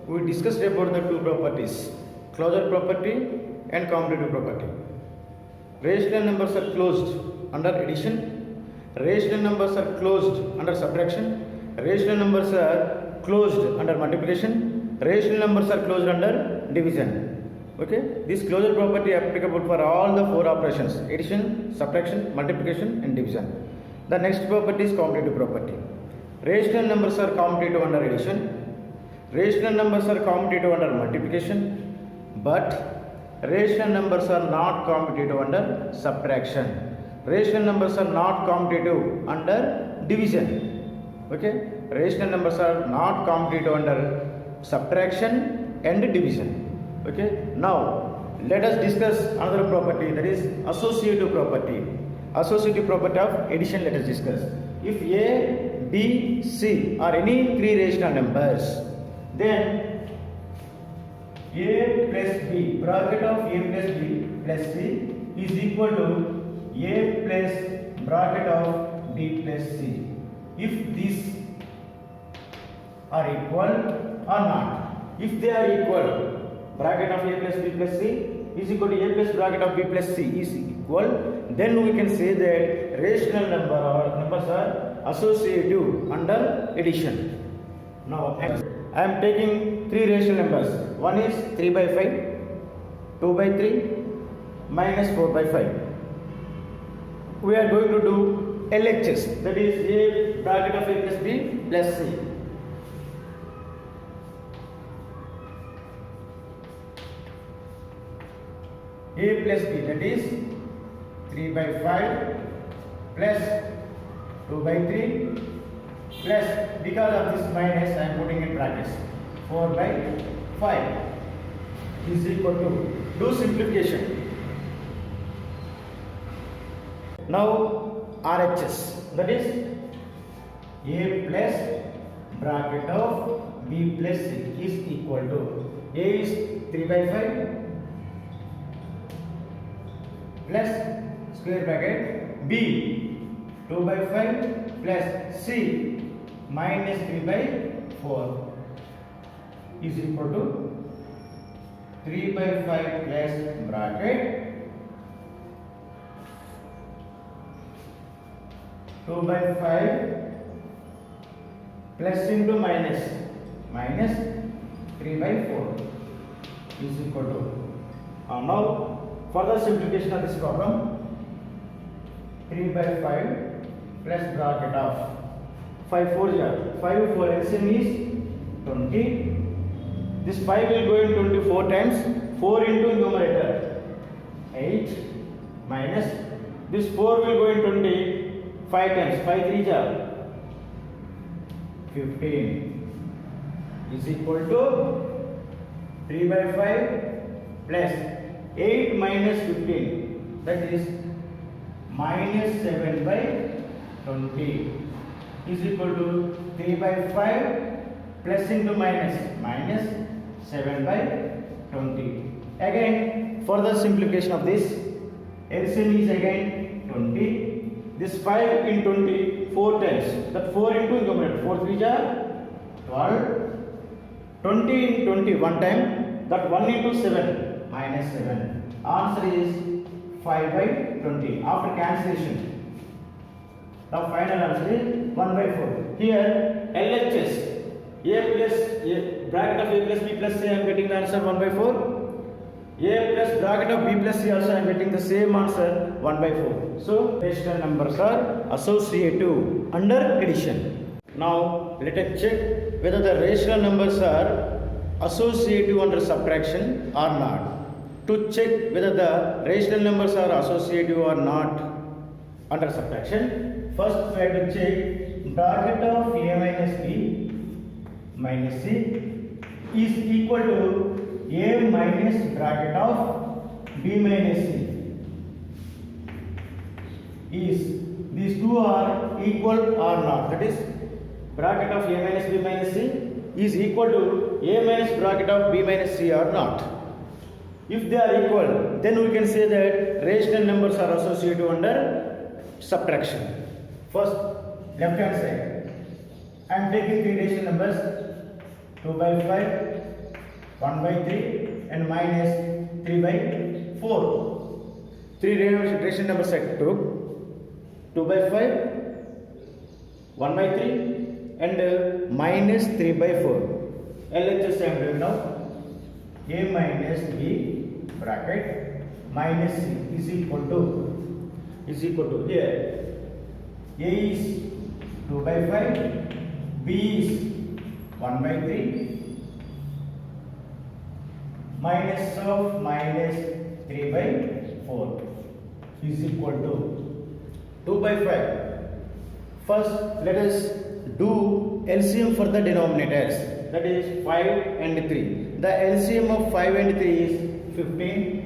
we discussed about the two properties, closure property and commutative property. Rational numbers are closed under addition, rational numbers are closed under subtraction, rational numbers are closed under multiplication, rational numbers are closed under division. Okay, this closure property applicable for all the four operations: addition, subtraction, multiplication and division. The next property is commutative property. Rational numbers are commutative under addition, rational numbers are commutative under multiplication, but rational numbers are not commutative under subtraction. Rational numbers are not commutative under division. Okay, rational numbers are not commutative under subtraction and division. Okay, now let us discuss another property, that is associative property. Associative property of addition let us discuss. If A, B, C are any three rational numbers, then A plus B, bracket of A plus B plus C is equal to A plus bracket of B plus C. If these are equal or not. If they are equal, bracket of A plus B plus C is equal to A plus bracket of B plus C is equal, then we can say that rational number or numbers are associative under addition. Now I am taking three rational numbers. One is 3 by 5, 2 by 3, minus 4 by 5. We are going to do LHS, that is A bracket of A plus B plus C. A plus B, that is 3 by 5 plus 2 by 3 plus, because of this minus I am putting in brackets, 4 by 5 is equal to, do simplification. Now RHS, that is A plus bracket of B plus C is equal to, A is 3 by 5 plus square bracket B 2 by 5 plus C minus 3 by 4 is equal to 3 by 5 plus bracket 2 by 5 plus into minus 3 by 4 is equal to, now further simplification of this problem, 3 by 5 plus bracket of 5 4 LCM is 20. This 5 will go in 24 times, 4 into numerator 8 minus this 4 will go in 25 times, 5 3 are 15 is equal to 3 by 5 plus 8 minus 15, that is minus 7 by 20 is equal to 3 by 5 plus into minus 7 by 20. Again further simplification of this, LCM is again 20. This 5 in 20 4 times, that 4 into numerator 4 3 are 12. 20 in 20 one time, that 1 into 7 minus 7. Answer is 5 by 20 after cancellation. The final answer is 1 by 4. Here LHS, A plus A, bracket of A plus B plus C, I am getting the answer 1 by 4. A plus bracket of B plus C also I am getting the same answer 1 by 4. So rational numbers are associative under addition. Now let us check whether the rational numbers are associative under subtraction or not. To check whether the rational numbers are associative or not under subtraction, first we have to check bracket of A minus B minus C is equal to A minus bracket of B minus C. Is these two are equal or not? That is bracket of A minus B minus C is equal to A minus bracket of B minus C or not. If they are equal, then we can say that rational numbers are associative under subtraction. First, left hand side, I am taking three rational numbers 2 by 5, 1 by 3 and minus 3 by 4. 3 ration number set took 2 by 5, 1 by 3 and minus 3 by 4. LHS I am doing now. A minus B bracket minus C is equal to here A is 2 by 5, B is 1 by 3, minus of minus 3 by 4 is equal to 2 by 5. First let us do LCM for the denominators, that is 5 and 3. The LCM of 5 and 3 is 15.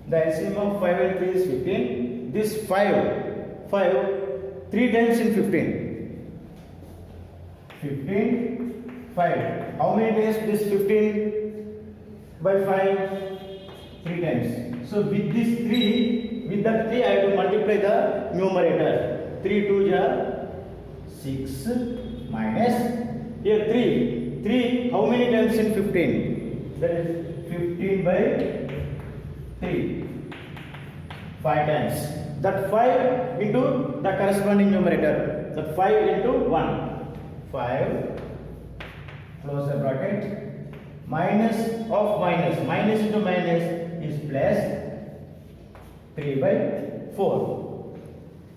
The LCM of 5 and 3 is 15. This 5 3 times in 15. 15, 5. How many times this 15 by 5? 3 times. So with this 3, with that 3 I have to multiply the numerator. 3 2 are 6 minus here 3 how many times in 15? That is 15 by 3, 5 times. That 5 into the corresponding numerator. That 5 into 1, 5, close the bracket, minus of minus into minus is plus 3 by 4.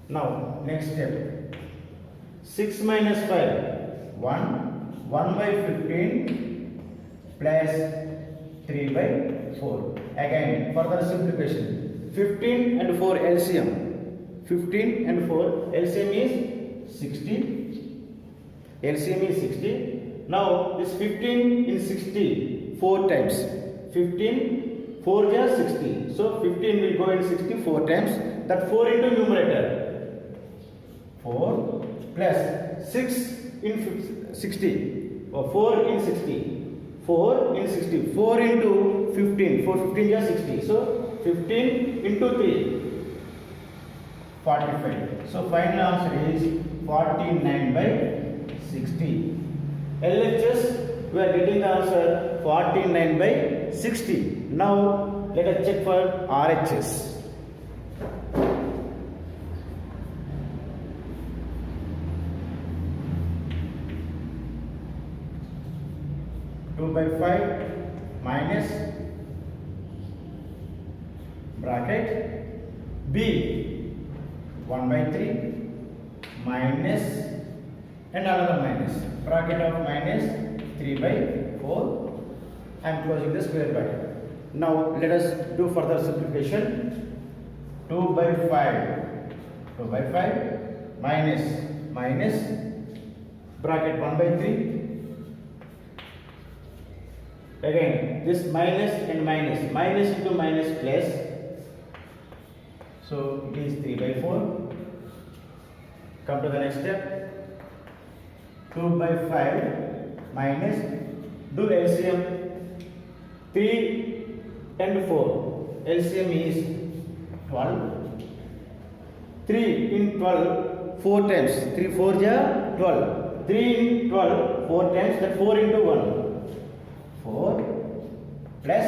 Now next step, 6 minus 5, 1 by 15 plus 3 by 4. Again further simplification, 15 and 4 LCM, 15 and 4 LCM is 60, LCM is 60. Now this 15 in 60 4 times, 15 4 is 60, so 15 will go in 60 4 times. That 4 into numerator, 4 plus 6 in 60 or 4 in 60, 4 in 60, 4 into 15, 4 15 is 60, so 15 into 3, 45. So final answer is 49 by 60. LHS we are getting the answer 49 by 60. Now let us check for RHS. 2 by 5 minus bracket B 1 by 3 minus and another minus, bracket of minus 3 by 4. I am closing the square bracket. Now let us do further simplification. 2 by 5 minus bracket 1 by 3. Again this minus and minus into minus plus, so it is 3 by 4. Come to the next step, 2 by 5 minus, do LCM, 3 and 4, LCM is 12, 3 in 12 4 times, 3 4 is 12, 3 in 12 4 times, that 4 into 1, 4 plus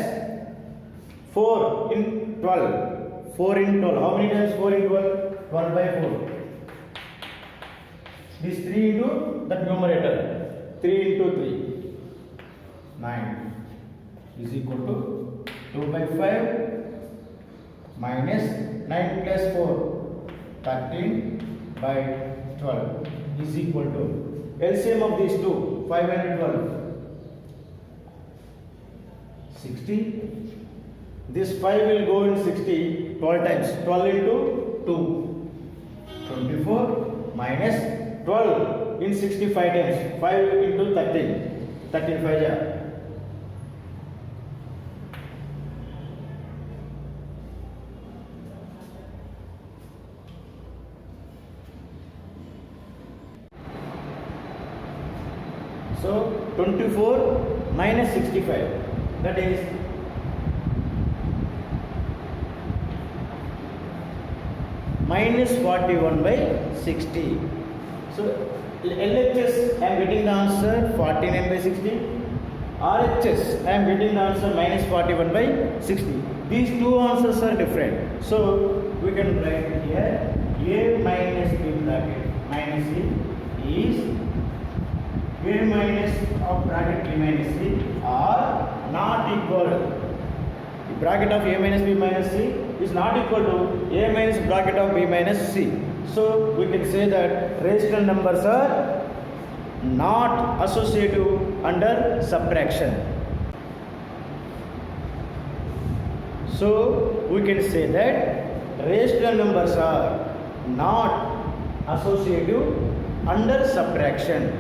4 in 12, 4 in 12, how many times 4 in 12? 12 by 4. This 3 into that numerator, 3 into 3, 9 is equal to 2 by 5 minus 9 plus 4, 13 by 12 is equal to LCM of these two, 5 and 12. 60. This 5 will go in 60 12 times. 12 into 2, 24 minus 12 in 65 times. 5 into 13, 13 5 ja. So 24 minus 65, that is minus 41 by 60. So LHS I am getting the answer 49 by 60. RHS I am getting the answer minus 41 by 60. These two answers are different. So we can write here A minus B bracket minus C is A minus of bracket B minus C are not equal. The bracket of A minus B minus C is not equal to A minus bracket of B minus C. So we can say that rational numbers are not associative under subtraction. So we can say that rational numbers are not associative under subtraction.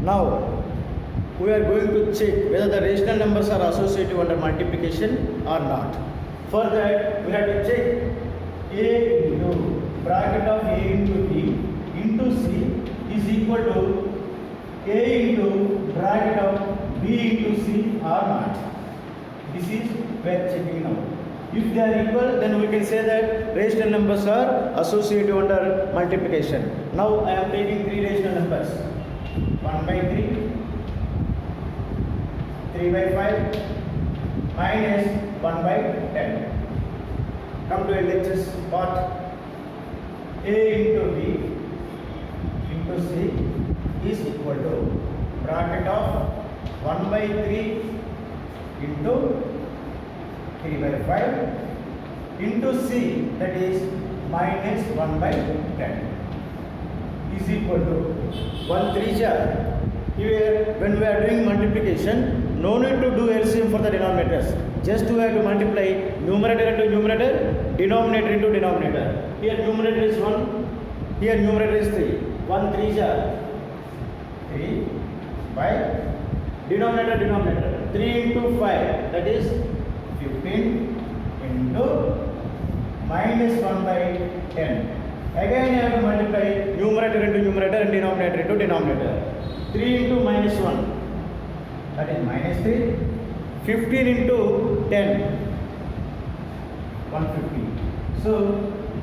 Now we are going to check whether the rational numbers are associative under multiplication or not. For that we have to check A into bracket of A into B into C is equal to A into bracket of B into C or not. This is we are checking now. If they are equal, then we can say that rational numbers are associative under multiplication. Now I am taking three rational numbers: 1 by 3, 3 by 5, minus 1 by 10. Come to LHS part. A into B into C is equal to bracket of 1 by 3 into 3 by 5 into C, that is minus 1 by 10 is equal to 1 3 jar. Here when we are doing multiplication, no need to do LCM for the denominators. Just we have to multiply numerator into numerator, denominator into denominator. Here numerator is 1, here numerator is 3. 1 3 jar 3 by denominator 3 into 5, that is 15 into minus 1 by 10. Again I have to multiply numerator into numerator and denominator into denominator. 3 into minus 1, that is minus 3. 15 into 10, 150. So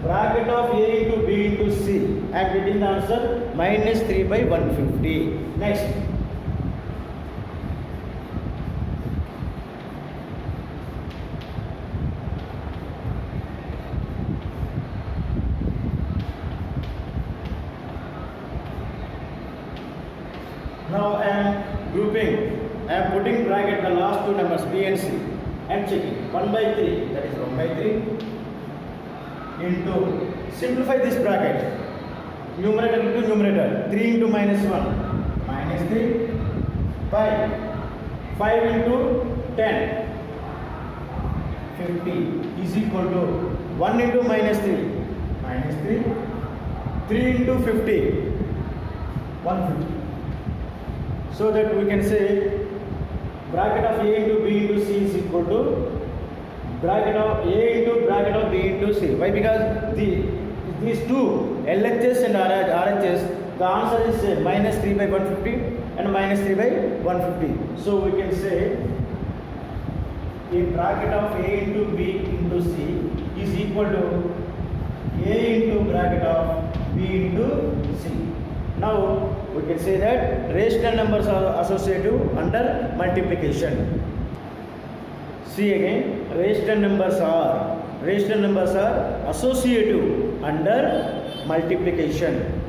bracket of A into B into C, I am getting the answer minus 3 by 150. Next. Now I am grouping, I am putting bracket the last two numbers B and C. I am checking 1 by 3, that is 1 by 3 into, simplify this bracket, numerator into numerator, 3 into minus 1, minus 3, 5 into 10, 50 is equal to 1 into minus 3, minus 3, 3 into 50, 150. So that we can say bracket of A into B into C is equal to bracket of A into bracket of B into C. Why? Because these two LHS and RHS, the answer is minus 3 by 150 and minus 3 by 150. So we can say a bracket of A into B into C is equal to A into bracket of B into C. Now we can say that rational numbers are associative under multiplication. See again, rational numbers are associative under multiplication.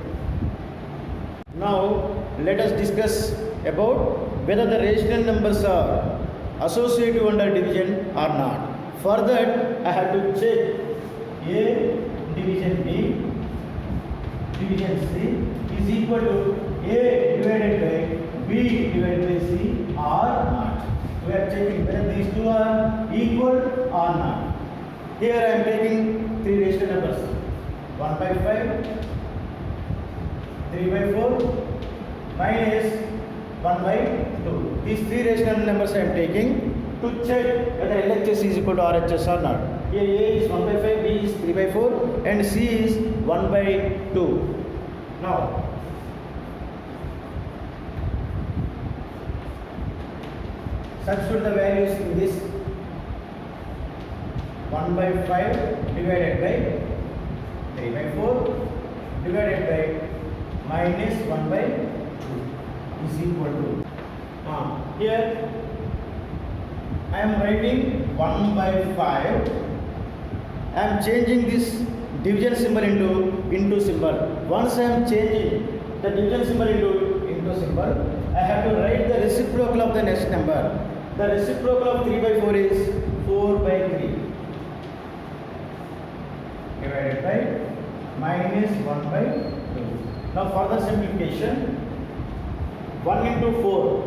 Now let us discuss about whether the rational numbers are associative under division or not. For that I have to check A division B division C is equal to A divided by B divided by C or not. We are checking whether these two are equal or not. Here I am taking three rational numbers: 1 by 5, 3 by 4, minus 1 by 2. These three rational numbers I am taking to check whether LHS is equal to RHS or not. Here A is 1 by 5, B is 3 by 4 and C is 1 by 2. Now substitute the values in this. 1 by 5 divided by 3 by 4 divided by minus 1 by 2 is equal to here I am writing 1 by 5. I am changing this division symbol into symbol. Once I am changing the division symbol into symbol, I have to write the reciprocal of the next number. The reciprocal of 3 by 4 is 4 by 3 divided by minus 1 by 2. Now further simplification, 1 into 4,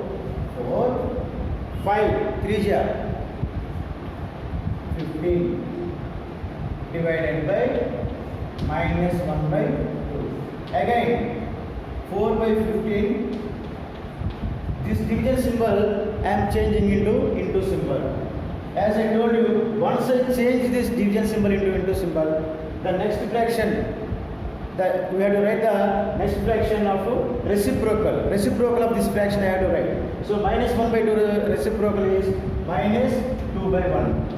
4, 5, 3 ja 15 divided by minus 1 by 2. Again 4 by 15. This division symbol I am changing into symbol. As I told you, once I change this division symbol into symbol, the next fraction, that we have to write the next fraction of reciprocal of this fraction I have to write. So minus 1 by 2 reciprocal is minus 2 by 1.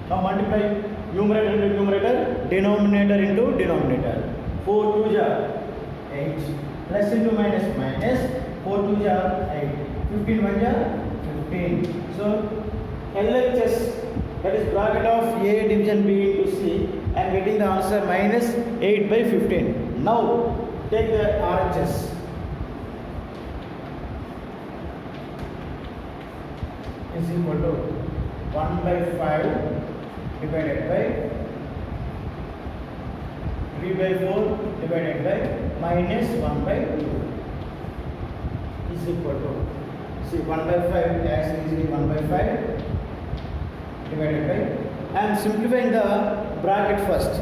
Now multiply numerator into numerator, denominator into denominator. 4 2 ja 8, plus into minus minus, 4 2 ja 8, 15 1 ja 15. So LHS, that is bracket of A division B into C, I am getting the answer minus 8 by 15. Now take the RHS. Is equal to 1 by 5 divided by 3 by 4 divided by minus 1 by 2 is equal to, see, 1 by 5 as easily 1 by 5 divided by, I am simplifying the bracket first.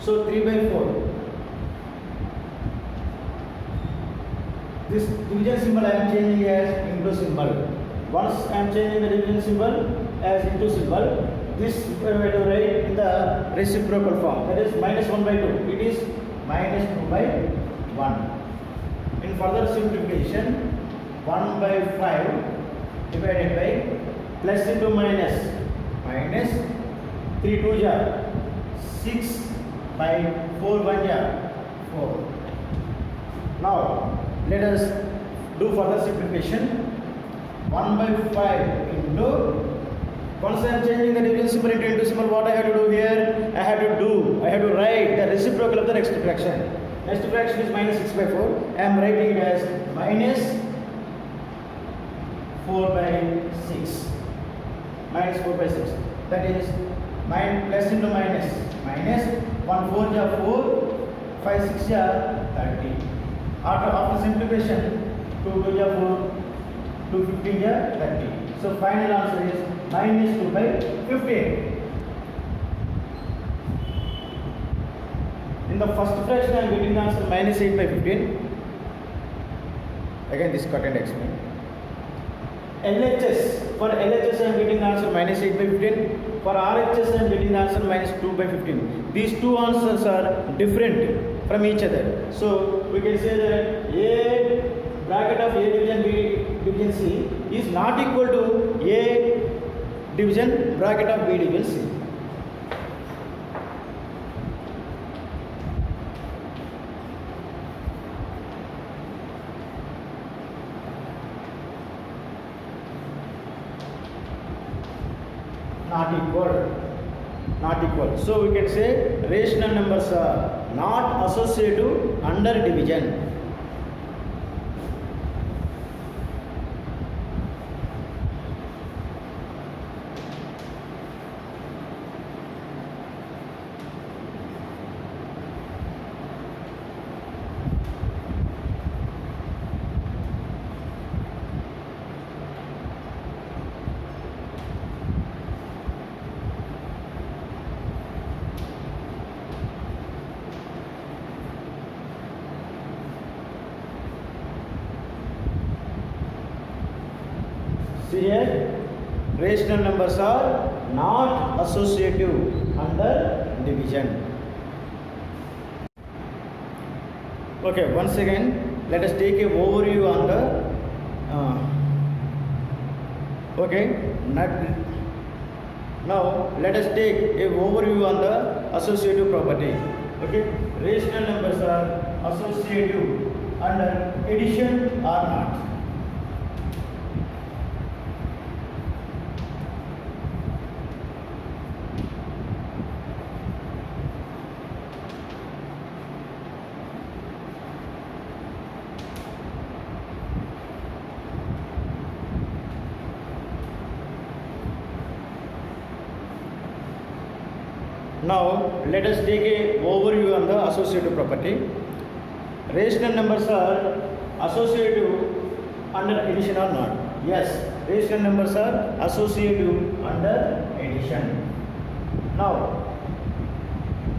So 3 by 4. This division symbol I am changing as into symbol. Once I am changing the division symbol as into symbol, this we have to write in the reciprocal form, that is minus 1 by 2. It is minus 2 by 1. In further simplification, 1 by 5 divided by plus into minus, minus 3 2 ja 6 by 4 1 ja 4. Now let us do further simplification. 1 by 5 into, once I am changing the division symbol into symbol, what I have to do here? I have to write the reciprocal of the next fraction. Next fraction is minus 6 by 4. I am writing it as minus 4 by 6. Minus 4 by 6. That is plus into minus. Minus 1 4 ja 4, 5 6 ja 30. After simplification, 2 2 ja 4, 2 15 ja 30. So final answer is minus 2 by 15. In the first fraction, I am getting the answer minus 8 by 15. Again, this cut and explain. LHS, for LHS I am getting the answer minus 8 by 15. For RHS I am getting the answer minus 2 by 15. These two answers are different from each other. So we can say that A bracket of A division B division C is not equal to A division bracket of B division C. Not equal. So we can say rational numbers are not associative under division. See here, rational numbers are not associative under division. Okay, once again, let us take a overview on the. Now let us take a overview on the associative property. Okay, rational numbers are associative under addition or not. Now let us take a overview on the associative property. Rational numbers are associative under addition or not? Yes, rational numbers are associative under addition. Now,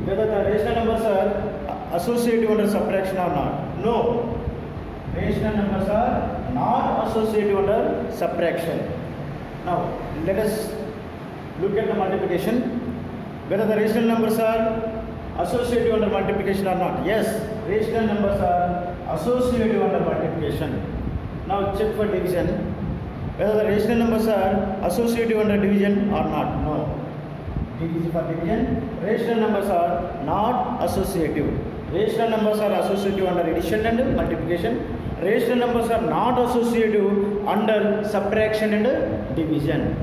whether the rational numbers are associative under subtraction or not? No, rational numbers are not associative under subtraction. Now, let us look at the multiplication. Whether the rational numbers are associative under multiplication or not? Yes, rational numbers are associative under multiplication. Now check for division. Whether the rational numbers are associative under division or not? No. Division for division. Rational numbers are not associative. Rational numbers are associative under addition and multiplication. Rational numbers are not associative under subtraction and division.